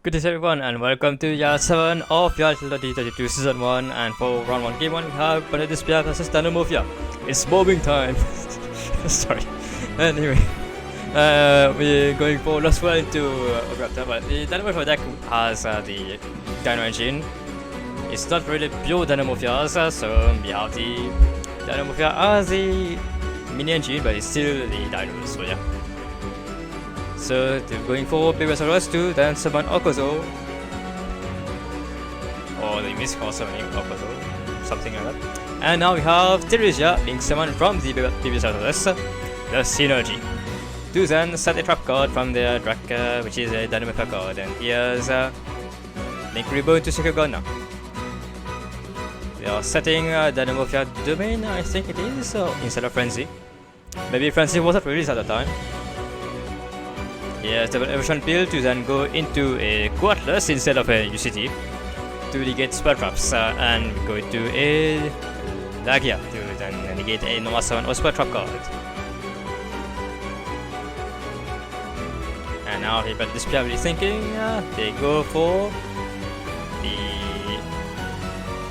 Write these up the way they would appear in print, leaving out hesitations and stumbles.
Good day everyone and welcome to year 7 of year 2022 season 1, and for round 1 game 1 we have Adilsons versus DINOMORPHIA. It's mobbing time. Sorry. Anyway, we're going for Lost World into Raptor, but the DINOMORPHIA deck has the Dino engine. It's not really pure DINOMORPHIA, so we have the DINOMORPHIA as the mini engine, but it's still the Dinos, so yeah. So they're going for Big Reservoirs to then summon Okazo. Or they miscall summoning Okazo, something like that. And now we have Teresia being summoned from the Big Reservoirs, the Synergy. To then set a trap card from the Draka, which is a DINOMORPHIA card, and here's Link Reborn to secure gun now. They are setting DINOMORPHIA Domain, I think it is, instead of Frenzy. Maybe Frenzy wasn't released at the time. Yes, double evolution build to then go into a Atlas instead of a UCT to negate spell traps, and go to a Lagia to then negate a normal summon or spell trap card. And now people are thinking they go for the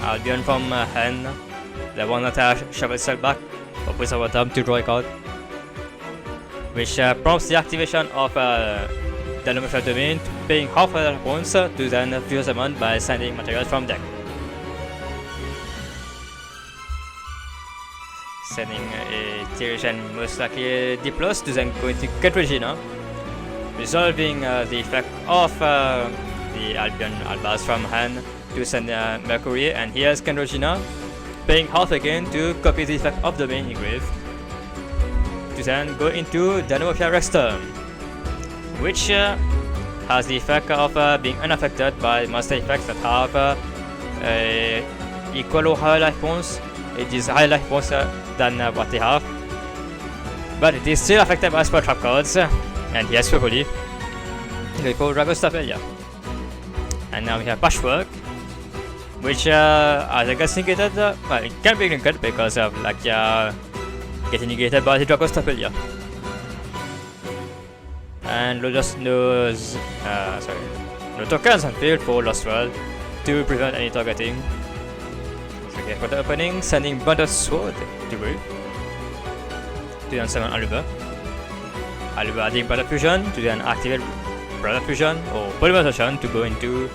Albion from hand, the one that Shafeeq itself back, or puts our time to draw a card, which prompts the activation of DINOMORPHIA Domain, paying half of their points to then fuse summon by sending materials from deck. Sending a Tyrian, most likely a D+, to then go into Get Regina, resolving the effect of the Albion Albaz from hand to send Mercury, and here's Ken Regina, paying half again to copy the effect of Domain Engrave. To then go into DINOMORPHIA Rexstorm, which has the effect of being unaffected by monster effects that have equal or higher life points. It is higher life points than what they have, but it is still affected by spell trap cards, and yes, probably they call Dragostapelia. And now we have Patchwork, which as I guess negated, well, it can be negated because of like getting negated by the Dragostapelia. And no tokens on field for Lost World to prevent any targeting. So okay, for the opening, sending Bundle Sword to Rue to then summon Aluba. Aluba adding Brother Fusion to then activate Brother Fusion or Polymerization to go into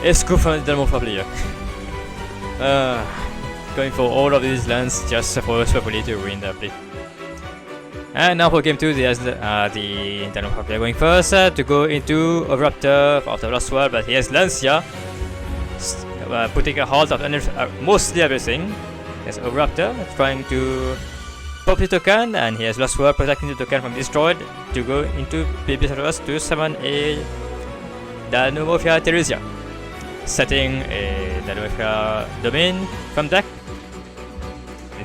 a scoop from the DINOMORPHIA player. Going for all of these lands just for Spapoli to win the play. And now for game 2, there's the DINOMORPHIA going first to go into a Raptor after Lost World, but here's Lancia putting a halt of mostly everything. There's a Raptor trying to pop the token, and here's Lost World protecting the token from destroyed to go into Baby Saurus to summon a DINOMORPHIA Teresia, setting a DINOMORPHIA Domain from deck.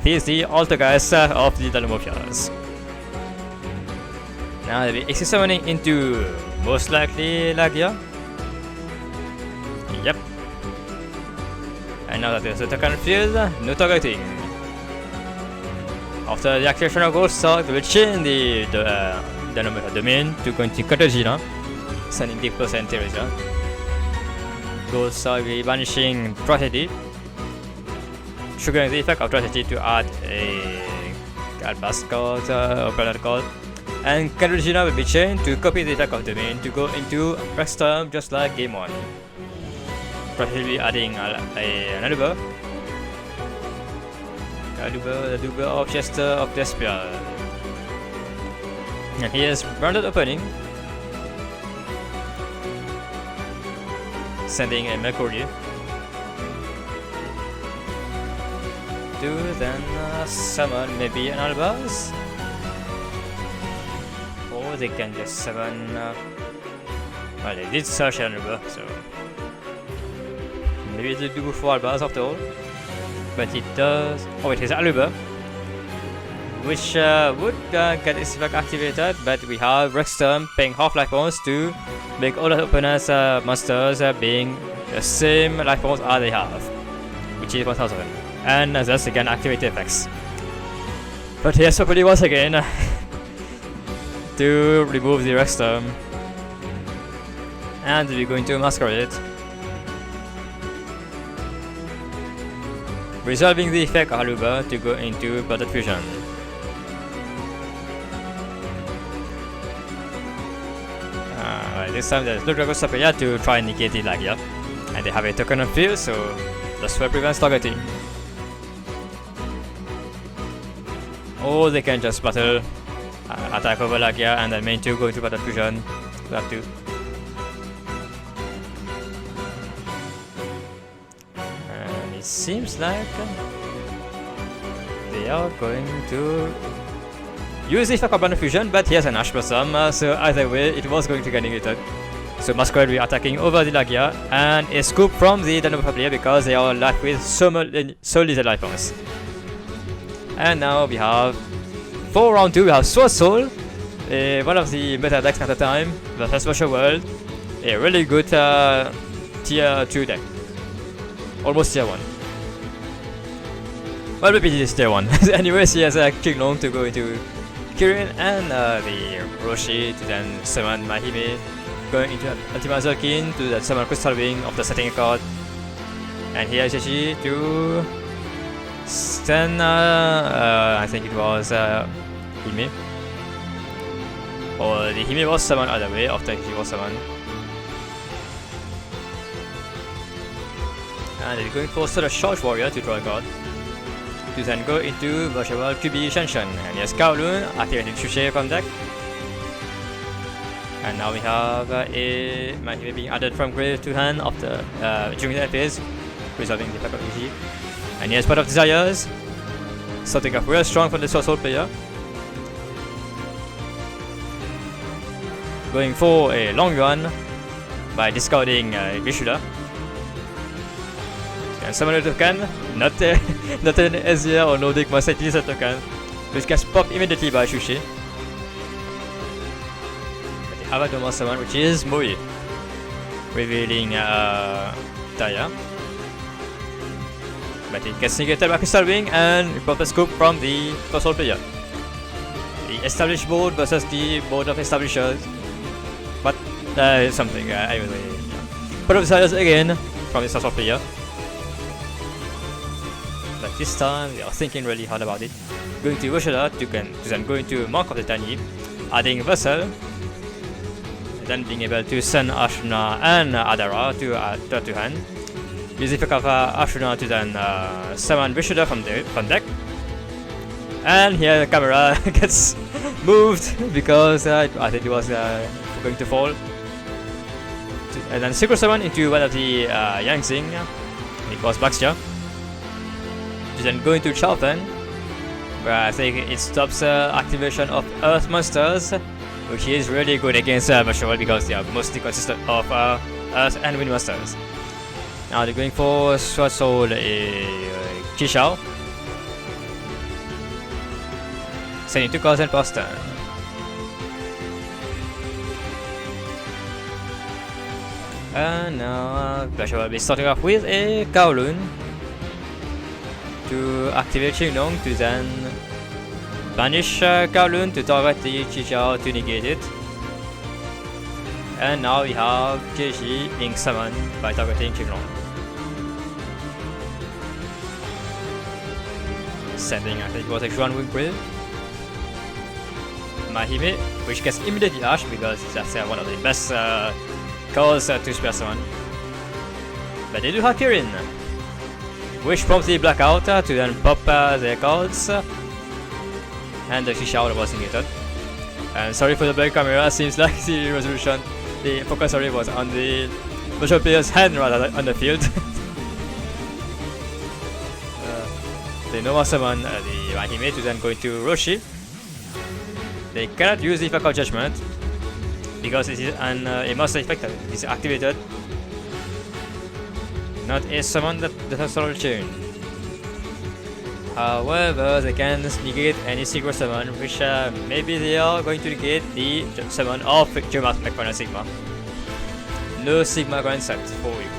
This is the Altergeist of the DINOMORPHIAs. Now they'll be exit summoning into most likely Lagia. Yep. And now that there's a token field, no targeting. After the activation of Ghost Star, they will chain the DINOMORPHIA Domain to go into Katajina, sending Deep Plus and Teresia. Ghost Star will be banishing Tragedy, triggering the effect of Tragedy to add a Albaz card or Brother card, and Katarina will be chained to copy the effect of Domain to go into Rexstorm just like game 1. Tragedy will be adding an Aluba. The Duel of Chester of Despair. And here's rounded opening, sending a Mercury to then summon maybe an Albaz, or they can just summon well, they did search an Aluba, so maybe they do for Albaz after all, but it does. Oh, it is Aluba, which would get its effect activated, but we have Rexstorm paying half life points to make all the opponents' monsters being the same life points as they have, which is 1000. And thus again activate effects. But here's Spapoli once again to remove the Rexstorm. And we're going to masquerade, resolving the effect of Haluba to go into Blooded Fusion. This time there's Ludrago Shafeeq to try and negate the Lagia, and they have a token of fear, so the sword prevents targeting. Or they can just battle, attack over Lagia, and then main 2 go into Blooded Fusion. That too. And it seems like they are going to use the effect of Blooded Fusion, but he has an Ash Blossom, so either way it was going to get negated. So Masquerade will be attacking over the Lagia, and a scoop from the DINOMORPHIA because they are left with so little life points. And now we have, for round 2, we have Sword Soul, one of the meta decks at the time, versus Virtual World, a really good tier 2 deck. Almost tier 1. Well, maybe this is tier 1. Anyways, he has a King Long to go into Kirin, and the Roshi to then summon Mahime, going into Ultima Zerkin to then summon Crystal Wing after setting a card. And here is Yashi to stun, I think it was Hime. Or the Hime was summoned other way after he was summoned. And they're going for sort of Charge Warrior to draw a card, to then go into Virtual World QB Shenshen. And here's Kowloon activating Shushei from deck. And now we have a Mahime being added from grave to hand after during the phase, resolving the effect of EG. And here's Part of Desires, starting off real strong from the Sword Soul player. Going for a long run by discarding Vishula. And summon a token, not an Ezia or Nordic Master, it is a token, which gets popped immediately by Shushi. But they have a normal summon, which is Moi, revealing Taya. But it gets negated by Crystal Wing and proper scoop from the console player. The established board versus the board of establishers. But something, anyway. Yeah. Part of Desires again from the console player. But this time they are thinking really hard about it. Going to Roshada to then go into Mark of the Tiny, adding Vessel, and then being able to send Ashuna and Adara to hand. Use the effect of Ashuna to then summon Vishuddha from deck. And here the camera gets moved because I think it was going to fall. And then Secret Summon into one of the Yangxing. It was Baxia. Then go into Charlton, where I think it stops activation of Earth monsters, which is really good against Virtual World because they are mostly consistent of Earth and Wind monsters. Now they're going for Sword Soul Chishao, sending 2,000 per turn. And now Virtual World will be starting off with a Kowloon to activate Qinglong to then banish Kowloon to target the Chichao to negate it. And now we have Keiji being summoned by targeting Qinglong. Sending, I think it was a Xuan Wing Brave. Mahime, which gets immediately Ash because that's one of the best cards to spare someone. But they do have Kirin, which prompts the blackout to then pop their cards, and the Shisha was negated. And sorry for the black camera, seems like the resolution, the focus sorry was on the virtual player's hand rather than on the field. They no summon the Mahime to then go into Roshi. They cannot use the effect of Judgment because it is a master effect that is activated, not a summon that has soul chain. However, they can negate any secret summon, which maybe they are going to negate the summon of Geomath McFarlane Sigma. No Sigma Grand Set for you.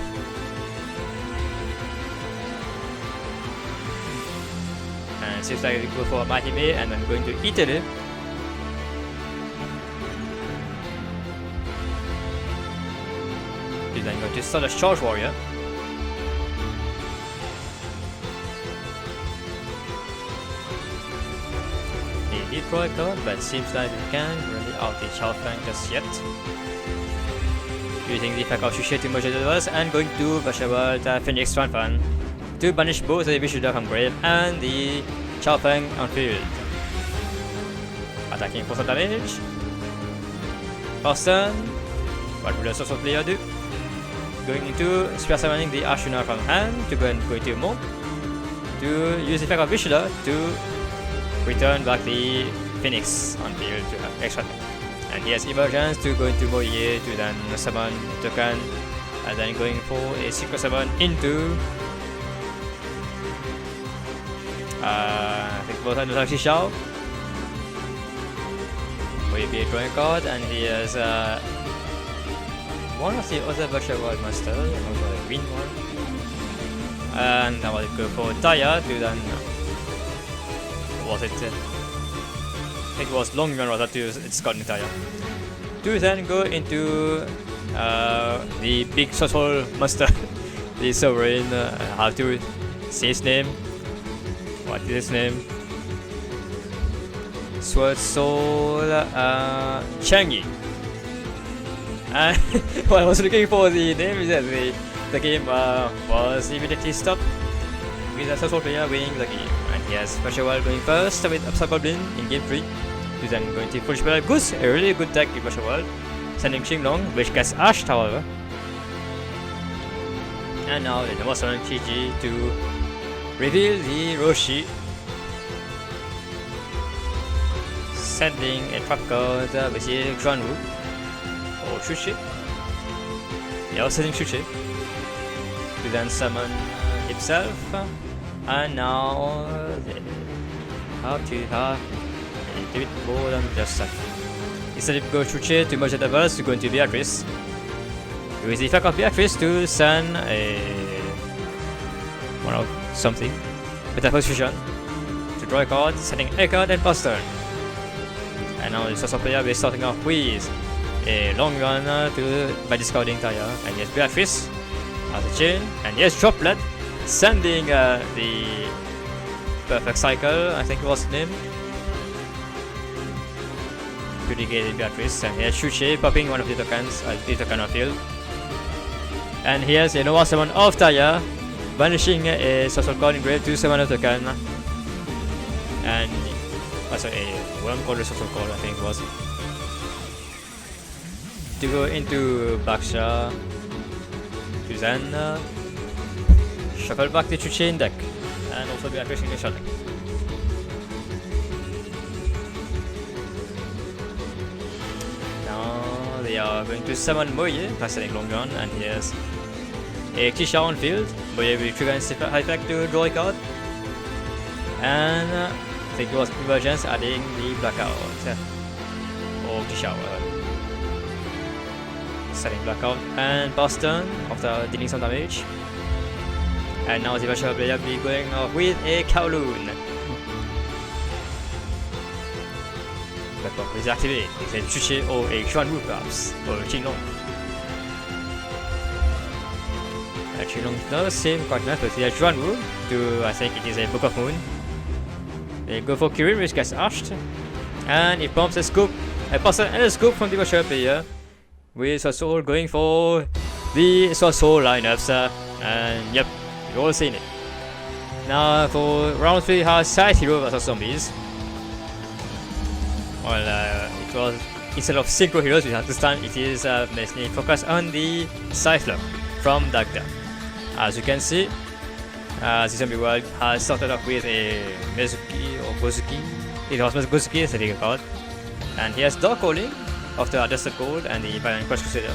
And it seems like we go for Mahime and then going to Italy. He's then going to start a charge warrior. He did draw a card, but seems like we can't really out the Shafeeq just yet. Using the effect of Shushi to merge the duels and going to Vegetable Phoenix Fanfan to banish both the Vishuddha from grave and the Shafeeq on field. Attacking for some damage. First turn, what will the social player do? Going into Spear Summoning the Ashuna from hand to go into Monk to use the effect of Vishuddha to return back the Phoenix on field to have extra attack. And he has Emergence to go into Moye to then summon token and then going for a secret summon into I think both hands actually Shao. Will be a drawing card and he has one of the other virtual world master, also the green one. And now I'll go for Taya to then what was it? It was long run rather to discarding Taya. To then go into the big social monster, the sovereign. How to say his name? What is his name? Sword Soul Changi. And while I was looking for the name, is that the game was immediately stopped with a social player winning the game. And he has Special World going first with Upside Goblin in game 3. He's then going to Foolish Spell Goose, a really good deck in Special World, sending Xinglong, which gets ashed however. And now the number 7 Chi to reveal the Roshi, sending a trap card with the Xuanwu or Shushi. He also sending Shushi to then summon himself. And now how to have a bit more than just that. Instead of go Shushi to merge the doubles to go into Beatrice. With the effect of Beatrice to send a one of something with a position to draw a card, sending a card and pass turn. And now the social player will be starting off with a long run by discarding Taya. And yes, Beatrice as a chain, and yes, Droplet, sending the perfect cycle, I think it was the name. Pretty good Beatrice, and here's Shushi popping one of the tokens, the token on field. And here's a Nova summon of Taya, banishing a social card in grave to summon a token. And also a worm called a social card, I think it was. To go into Baksha to then shuffle back the Chuchain deck and also be addressing the deck. Now they are going to summon Moye by setting long gun, and he has a Kisha on field. Moye will trigger high effect to draw a card. And I think it was Emergence adding the blackout or Kisha. Setting blackout and pass turn after dealing some damage. And now the virtual player will be going off with a Kowloon. Blackout is activated. It's a Chuchi or a Xuanwu perhaps, or Qinglong. Qinglong does seem quite nice, but he has Xuanwu to, I think it is a Book of Moon. They go for Kirin, which gets ashed. And it pumps a scoop, a person and a scoop from the virtual player. With Soul going for the Soul lineups, and yep, you've all seen it. Now for round 3 has Side Hero vs Zombies. Well, it was instead of Synchro Heroes, this time it is mainly focused on the Cyclone from Dagda. As you can see, the Zombie World has started off with a Mezuki or Gozuki. It was Gozuki, is a card, and he has Dark Calling after Adjusted Gold and the Violent Crush Crusader.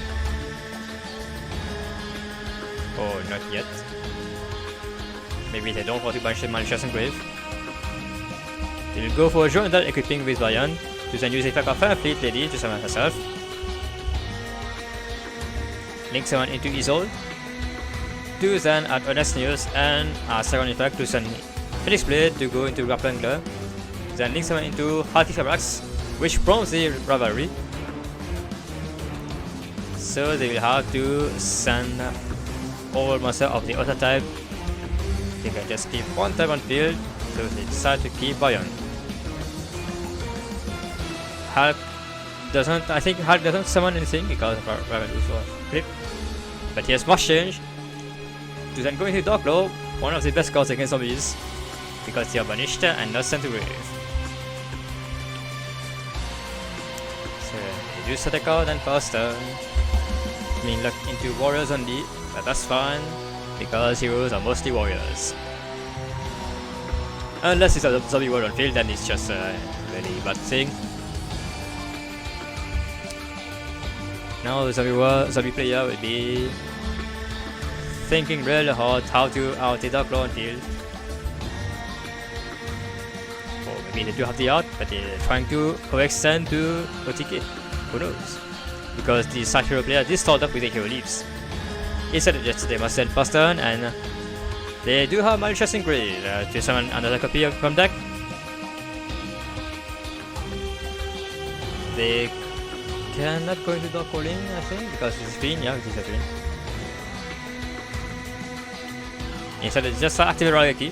Oh, not yet. Maybe they don't want to banish the Malicious Engrave. They'll go for a Journal equipping with Bayan to then use the effect of Fire Fleet Lady to summon herself. Link summon into Isolde. To then add Honest News and a second effect to send Phoenix Blade to go into Grappler. Then link summon into Hearty Fabrax, which prompts the Rivalry. So they will have to send all monster of the other type. They can just keep one type on field, so they decide to keep Bion. Hulk doesn't, I think Hulk doesn't summon anything because of our Ravenous Flip. But he has Much Change to then go into Dark Claw, one of the best cards against zombies, because they are banished and not sent to grave. So they do set a card and pass turn. I mean, look into warriors only, but that's fine because heroes are mostly warriors. Unless it's a zombie warrior on field, then it's just a really bad thing. Now the zombie player will be thinking really hard how to out the Dark Claw on field. Or maybe they do have the art, but they're trying to overextend to OTK. Who knows? Because the side hero player did start up with the hero leaves. Instead of just they must send fast turn, and they do have Malicious Engrave to summon another copy from deck. They cannot go into Dark Calling, I think, because it's green. Yeah, it is a green. Instead, it's just activate Royal Key.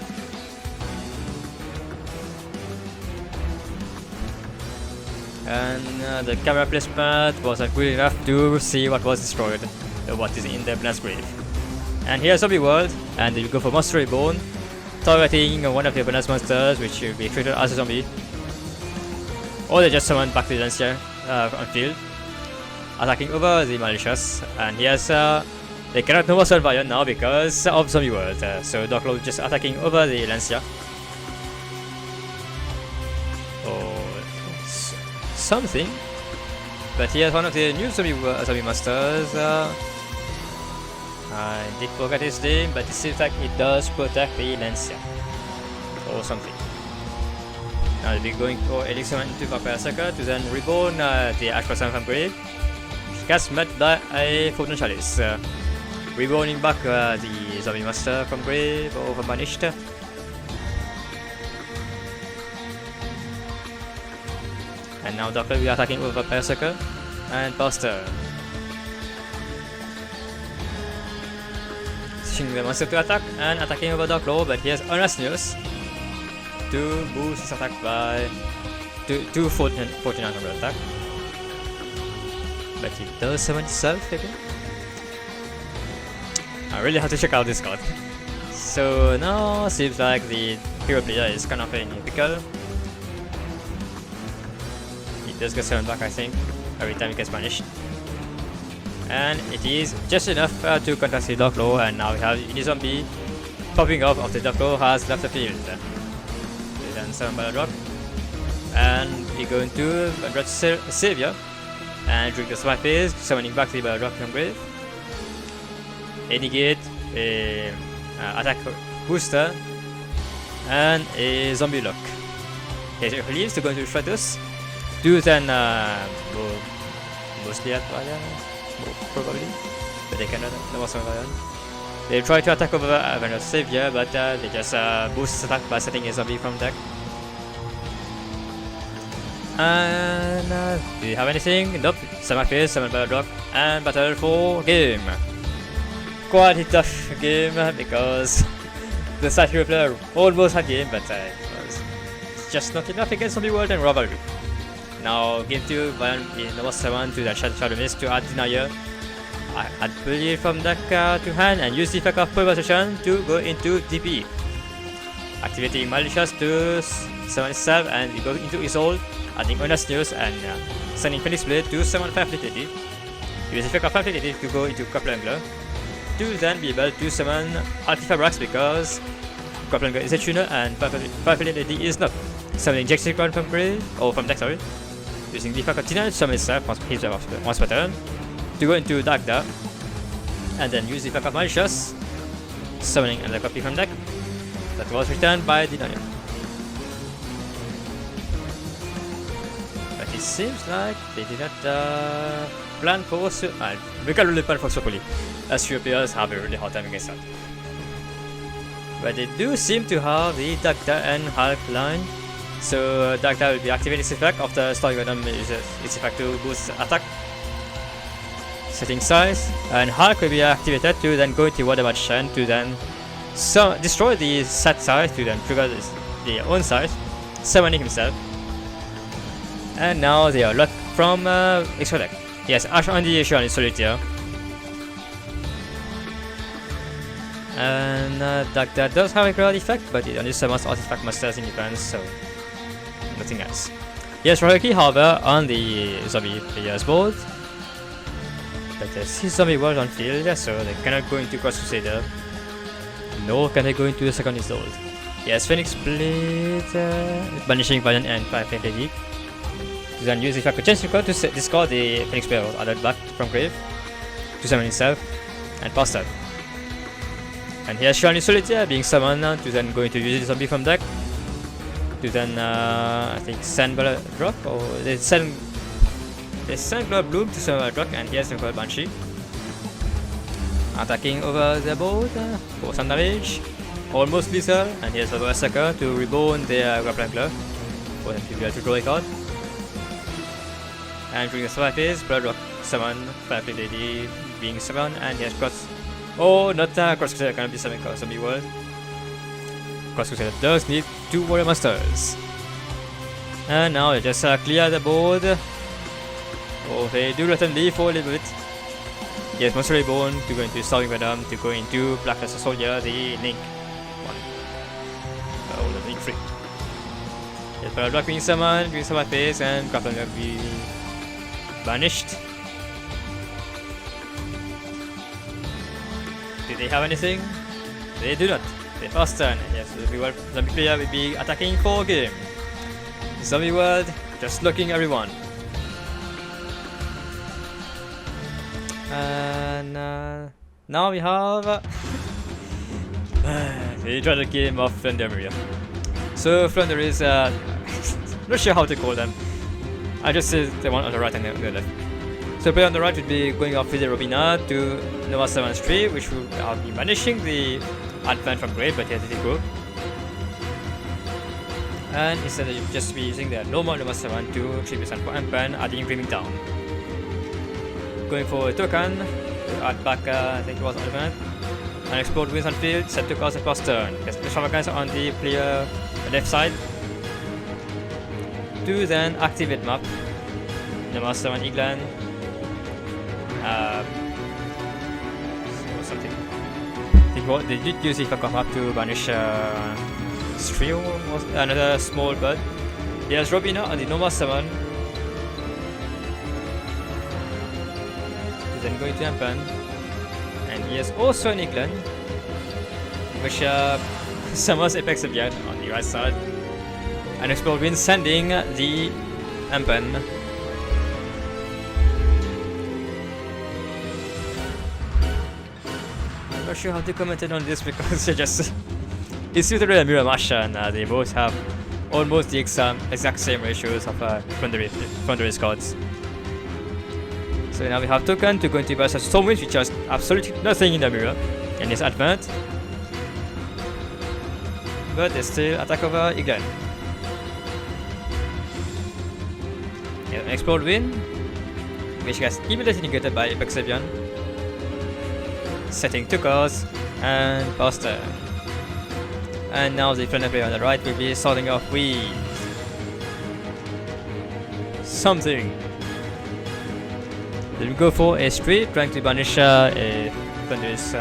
And the camera placement wasn't good enough to see what was destroyed, what is in the Blast Grave. And here's Zombie World, and they will go for Monster Reborn, targeting one of the opponent's monsters, which will be treated as a zombie. Or they just summon back to the Lancia on field, attacking over the Malicious. And here's they cannot no survive now because of Zombie World. So Dark Claw just attacking over the Lancia. Something, but here's one of the new zombie monsters. I did forget his name, but it seems like it does protect the Lancia or something. Now we'll be going for Elixir into Vampire Sucker to then reborn the Ash Person from grave. She gets met by a Fortune Chalice, reborning back the zombie monster from grave or from banished. And now Doctor will be attacking over Berserker and Buster. Switching the monster to attack and attacking over Dark Claw, but he has Honest News to boost his attack by 49 number attack. But he does summon himself again. I really have to check out this card. So now seems like the hero player is kind of in a pickle. Does get 7 back, I think, every time it gets punished. And it is just enough to contest the Dark Claw, and now we have Zombie popping up after the Dark Claw has left the field. Then 7 by the drop. And we go into Red Savior and drink the Smite Phase, summoning back the Battle Drop from grave. A negate, a attack booster, and a zombie lock. He leaves to go into Stratus. Do then mostly at Ryan, probably, but they cannot. No more Ryan. They try to attack over Avenger Savior, but they just boost his attack by setting a zombie from deck. And do you have anything? Nope. Summon Phase, Summon Battle Drop, and Battle for game. Quite a tough game because the side hero player almost had game, but it was just not enough against Zombie World and Rivalry. Now game 2, Violent in number 7 to the Shadow Mist to add Denier. Add Bully from deck to hand and use the effect of Pulverization to go into DP. Activating Malicious to summon itself and we go into Isolde, adding Honest News and sending Phoenix Blade to summon Firefidelity. Use the effect of Firefidelity to go into Coupler to then be able to summon Artifabrax because Coupler is a tuner and Firefidelity is not. Summoning Jacksicron from grave, or from deck, sorry. Using the effect of Tina to summon itself once per turn to go into Dark Dark, and then use the effect of Malicious, summoning another copy from deck that was returned by Denier. But it seems like they did not plan for we can really plan for Sopoli, as few players have a really hard time against that. But they do seem to have the Dark and Hulk line. So Dark will be activating its effect after starting Venom uses its effect to boost attack. setting size, and Hulk will be activated to then go into Water Magician to then destroy the set size to then trigger the own size, summoning himself. And now they are locked from extra deck. Yes, Ash on the Shirley Solitaire. And that does have a crowd effect, but it only summons artifact masters in defense, so nothing else. Yes, Rocky, however, on the zombie player's board. But there's his zombie world on field, so they cannot go into Cross Crusader. Nor can they go into the second installed. Yes, Phoenix Blade, banishing Valiant and Fireflame Lady. Then use the effect potential card to discard the Phoenix Blade added back from grave to summon himself and pass that. And here's Shiny Solitaire being summoned to then going to use the zombie from deck to then I think send Drop, or they send Globe Bloom to summon a Drop, and here's the Banshee attacking over the board for some damage, almost lethal. And here's the Berserker to reborn their Grappling Glove for them to be able to draw a card. And during the survival phase, Bloodrock summon Firefly Lady being summoned, and here's Cross. Oh, not Cross Crusader cannot be summoned because Zombie World. Cross Crusader does need 2 Warrior Masters. And now they just clear the board. Oh, they do let them leave for a little bit. Yes, Monster Reborn to go into Starving Venom to go into Black Luster Soldier, the Link one. Oh, the Link 3. Yes, Bloodrock being summoned during survival phase, and Grappling will be banished. Do they have anything? They do not. They fast turn. Yes, the zombie player will be attacking for game. Zombie world just looking everyone. And now we have they try the game of Flanderia. So Flander is not sure how to call them. I just said the one on the right and the left. So player on the right would be going off with the Robina to Nova 7's tree, which will be banishing the advent from grave, but he has to go. And instead of just be using the normal Nova 7 to 3% for Ampan, adding Dreaming Down. Going for a token to add back, I think it was advent. And explode wins on field, set 2 cards across turn. Get extravaganza on the player left side. To then activate map. Nova 7 Eglan. Something. I think they did use the effect of map to banish Strio, was another small bird. Here's Robina on the Nova 7. Then going to Ampan. And he has also an England, which summons Apex Avian on the right side. And Explode Wind sending the Ampan. I'm not sure how to comment on this because they just it's literally a mirror match, and they both have almost the exact same ratios of Thunderous cards. So now we have token to go into versus Stormwind, which has absolutely nothing in the mirror and is advent. But they still attack over again. Yeah, an Explode Wind, which gets immediately negated by Apex Avian. Setting 2 cards and pass turn. And now the friendly player on the right will be starting off with something. They will go for a street, trying to banish a Thunderous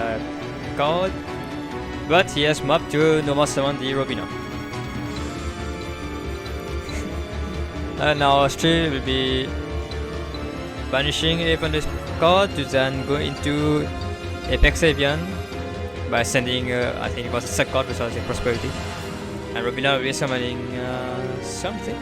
card, but he has mapped to Nova 7 the Robina. And now street will be banishing a Thunderous card to then go into Apex Avian by sending, I think it was a set card, which was a Prosperity. And Robina will be summoning something.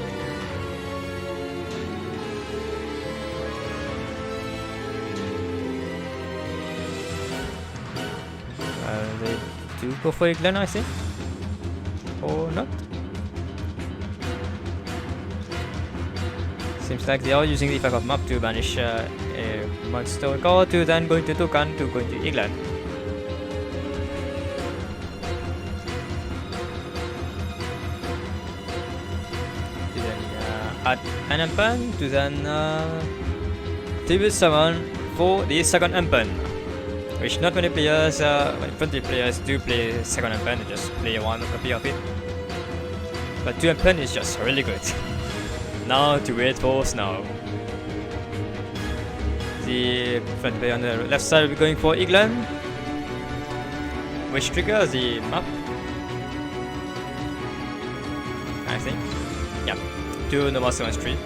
They do go for a Glen, I think. Or not. Seems like they are using the effect of map to banish a monster card to then go into token to go into England. To then add an Ampan to then they will summon for the second Empen, which not many players, friendly players do play second Empen, they just play one copy of it. But 2 Empen is just really good. Now to wait for Snow. The front player on the left side will be going for England, which triggers the map, I think. Yeah, 2 normal 7 street.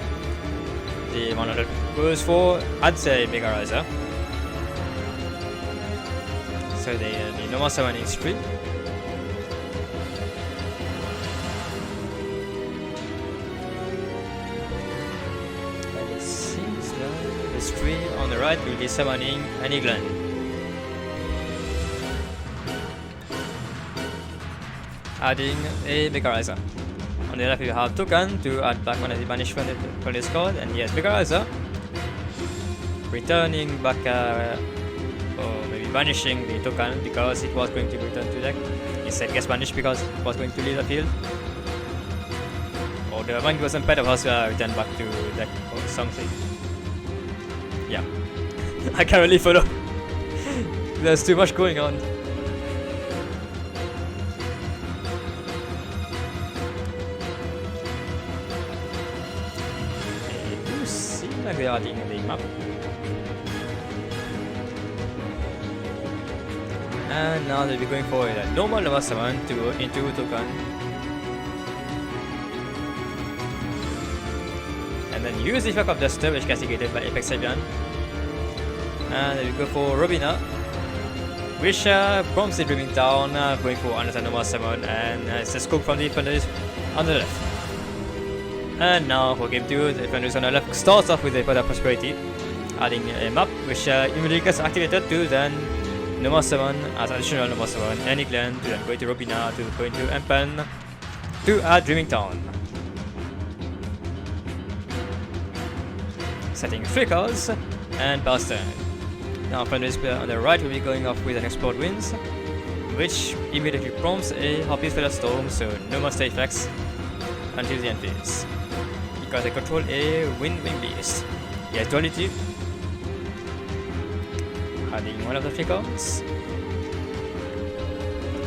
The one that goes for, I'd say, Mega Riser. So the normal 7 is street. And it seems like the street on the right will be summoning an England. Adding a Mega Riser. On the left you have token to add back one of the banishment from this card, and yes, Mega Riser. Returning back, or maybe banishing the token because it was going to return to deck. Instead gets banished because it was going to leave the field. Or the one wasn't better was returned back to deck or something. Yeah. I can't really follow. There's too much going on. Like they are adding the map. And now they'll be going for a normal level 7 to go into token. And then use the effect of Duster, which castigated by Apex Avian. And they will go for Robina, which prompts the Dreaming Town, going for another normal 7, and it's a scoop from the defenders on the left. And now for game 2, the defenders on the left starts off with a Further Prosperity, adding a map which immediately gets activated to then number 7 as additional number 7, and England to then go to Robina to go into Empen to add Dreaming Town. Setting 3 cards and pass turn. Now defenders on the right will be going off with an Explode Winds, which immediately prompts a Harpy's Feather Storm, so no more state effects until the end phase. Because they control a Wind Wing Beast. He has Duality, adding one of the flickers,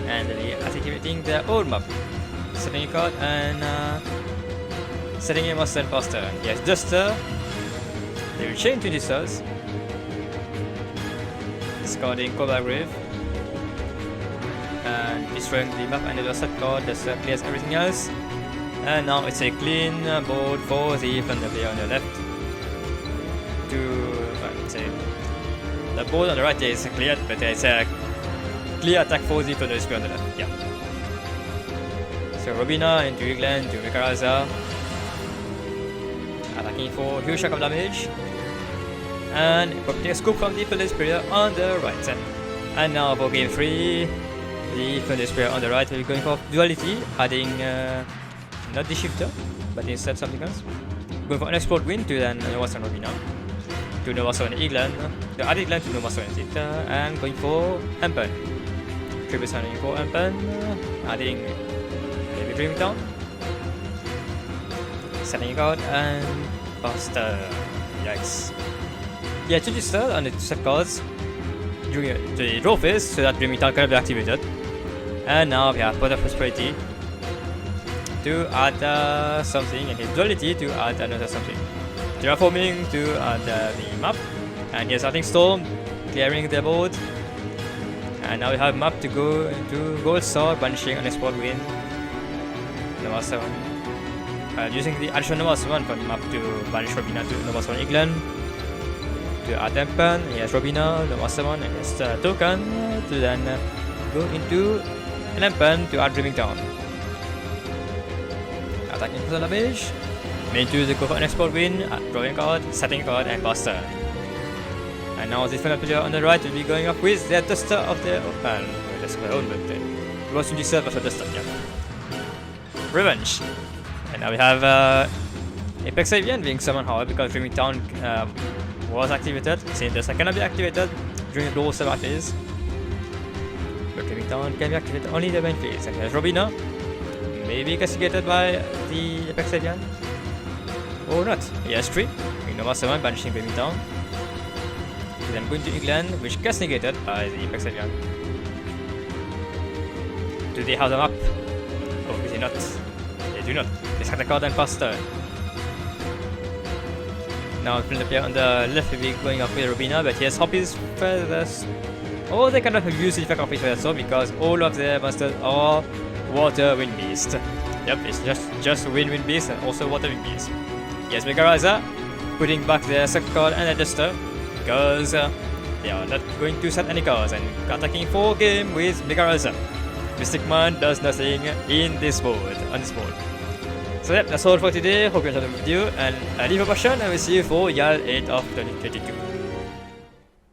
and activating their old map, setting a card and setting a must and pass turn. He has Duster, they will chain 2 Dusters, discarding Cobra Grave, and destroying the map and the set card that clears everything else. And now it's a clean board for the Thunder player on the left. Say the board on the right is cleared, but it's a clear attack for the Thunder player on the left. Yeah. So Robina into England to Mikaraza, attacking for huge shock of damage, and property a scoop from the Thunder player on the right. And now for game 3, the Thunder player on the right will be going for Duality, adding not the shifter, but instead something else. Going for an Explode Wind to then Nova 7 Robina, to Nova 7 England, the other England to Nova 7 Zeta, and going for Empen. Triple signing for Empen, adding maybe Dream Town, setting a card, and Buster. Yikes. Yeah, 2 Duster on the 2 set cards during the draw phase so that Dreaming Town can be activated. And now we have Further Prosperity to add something, and his Duality to add another something. Terraforming to add the map, and here's adding Storm, clearing the board. And now we have map to go into Gold Star, banishing an Explode Wind. Nova 7. Using the additional Nova 7 from the map to banish Robina to Nova 7 England. To add Empen, he has Robina, Nova 7, and his token to then go into an Empen to add Dreaming Town. Attacking for the damage. Main 2 to go for an Explode Wind, drawing a card, setting a card, and pass turn. And now the final player on the right will be going up with their Duster of their own. That's my own, but it was to deserve as a Duster, yeah. Revenge. And now we have Apex Avian being summoned, however, because Dreaming Town was activated. Saying Duster cannot be activated during the low server phase. But Dreaming Town can be activated only in the main phase. And there's Robina. Maybe castigated by the Apex Avian. Or not. He has 3. Nova 7 banishing Dreaming Town. So I'm going to England, which gets negated by the Apex Gun. Do they have them up? Obviously not. They do not. They sack the card and faster. Now I'm feeling the player on the left will be going up with Robina, but he has Hoppy's Feathers. Oh, they cannot use the effect of Hoppy's Feathers because all of their monsters are Water Wind Beast. Yep, it's just Wind Beast and also Water Wind Beast. Yes, Mega Raiza putting back their second card and adjuster because they are not going to set any cards and attacking 4 game with Mega Raiza. Mystic Man does nothing in this board, on this board. So yep, that's all for today. Hope you enjoyed the video and leave a question and we'll see you for YAL 8 of 2022.